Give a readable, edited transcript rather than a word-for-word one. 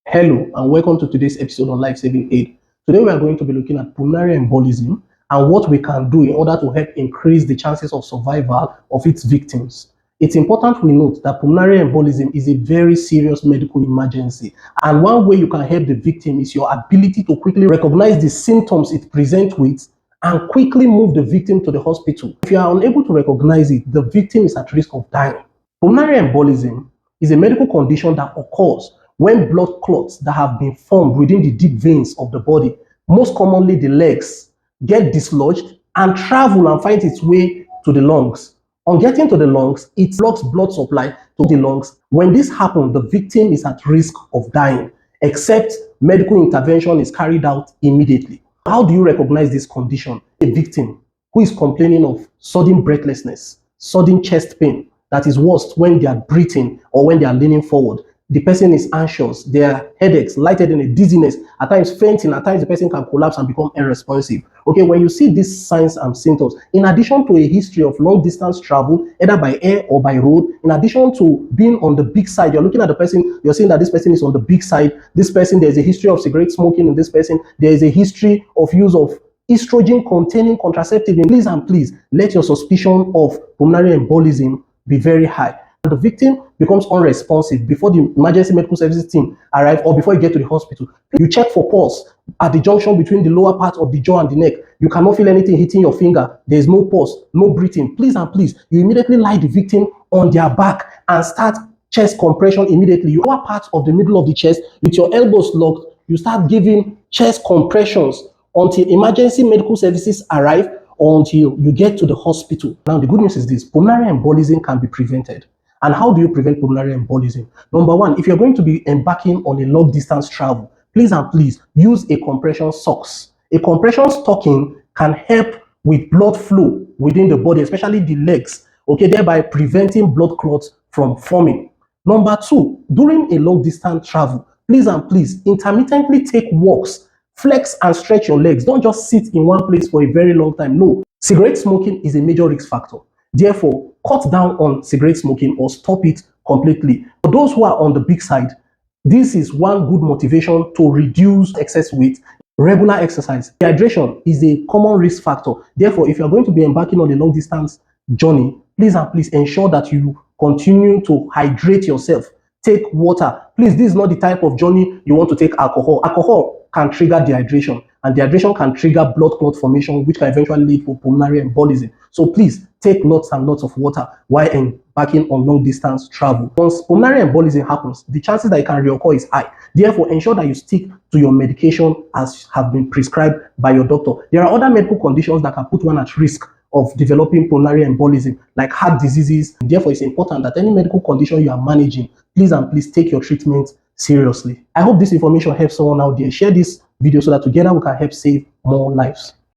Hello and welcome to today's episode on Life Saving Aid. Today we are going to be looking at pulmonary embolism and what we can do in order to help increase the chances of survival of its victims. It's important we note that pulmonary embolism is a very serious medical emergency, and one way you can help the victim is your ability to quickly recognize the symptoms it presents with and quickly move the victim to the hospital. If you are unable to recognize it, the victim is at risk of dying. Pulmonary embolism is a medical condition that occurs when blood clots that have been formed within the deep veins of the body, most commonly the legs, get dislodged and travel and find its way to the lungs. On getting to the lungs, it blocks blood supply to the lungs. When this happens, the victim is at risk of dying, except medical intervention is carried out immediately. How do you recognize this condition? A victim who is complaining of sudden breathlessness, sudden chest pain, that is worst when they are breathing or when they are leaning forward. The person is anxious, their headaches, lightheadedness, dizziness, at times fainting, at times the person can collapse and become unresponsive. Okay, when you see these signs and symptoms, in addition to a history of long distance travel, either by air or by road, in addition to being on the big side, you're looking at the person, you're seeing that this person is on the big side, this person, there's a history of cigarette smoking in this person, there is a history of use of estrogen containing contraceptive. Please and please, let your suspicion of pulmonary embolism be very high. The victim becomes unresponsive before the emergency medical services team arrive or before you get to the hospital. You check for pulse at the junction between the lower part of the jaw and the neck. You cannot feel anything hitting your finger. There is no pulse, no breathing. Please and please, you immediately lie the victim on their back and start chest compression immediately. You lower part of the middle of the chest with your elbows locked. You start giving chest compressions until emergency medical services arrive or until you get to the hospital. Now, the good news is this: pulmonary embolism can be prevented. And how do you prevent pulmonary embolism? Number one, if you're going to be embarking on a long distance travel, please and please use a compression socks. A compression stocking can help with blood flow within the body, especially the legs, okay, thereby preventing blood clots from forming. Number two, during a long distance travel, please and please intermittently take walks, flex and stretch your legs. Don't just sit in one place for a very long time. No, cigarette smoking is a major risk factor. Therefore, cut down on cigarette smoking or stop it completely. For those who are on the big side, this is one good motivation to reduce excess weight. Regular exercise. Dehydration is a common risk factor. Therefore, if you are going to be embarking on a long distance journey, please and please ensure that you continue to hydrate yourself. Take water. Please, this is not the type of journey you want to take alcohol. Alcohol can trigger dehydration, and dehydration can trigger blood clot formation, which can eventually lead to pulmonary embolism. So please take lots and lots of water while embarking on long distance travel. Once pulmonary embolism happens, the chances that it can reoccur is high. Therefore, ensure that you stick to your medication as have been prescribed by your doctor. There are other medical conditions that can put one at risk of developing pulmonary embolism, like heart diseases. Therefore, it's important that any medical condition you are managing, please and please take your treatment seriously. I hope this information helps someone out there. Share this video so that together we can help save more lives.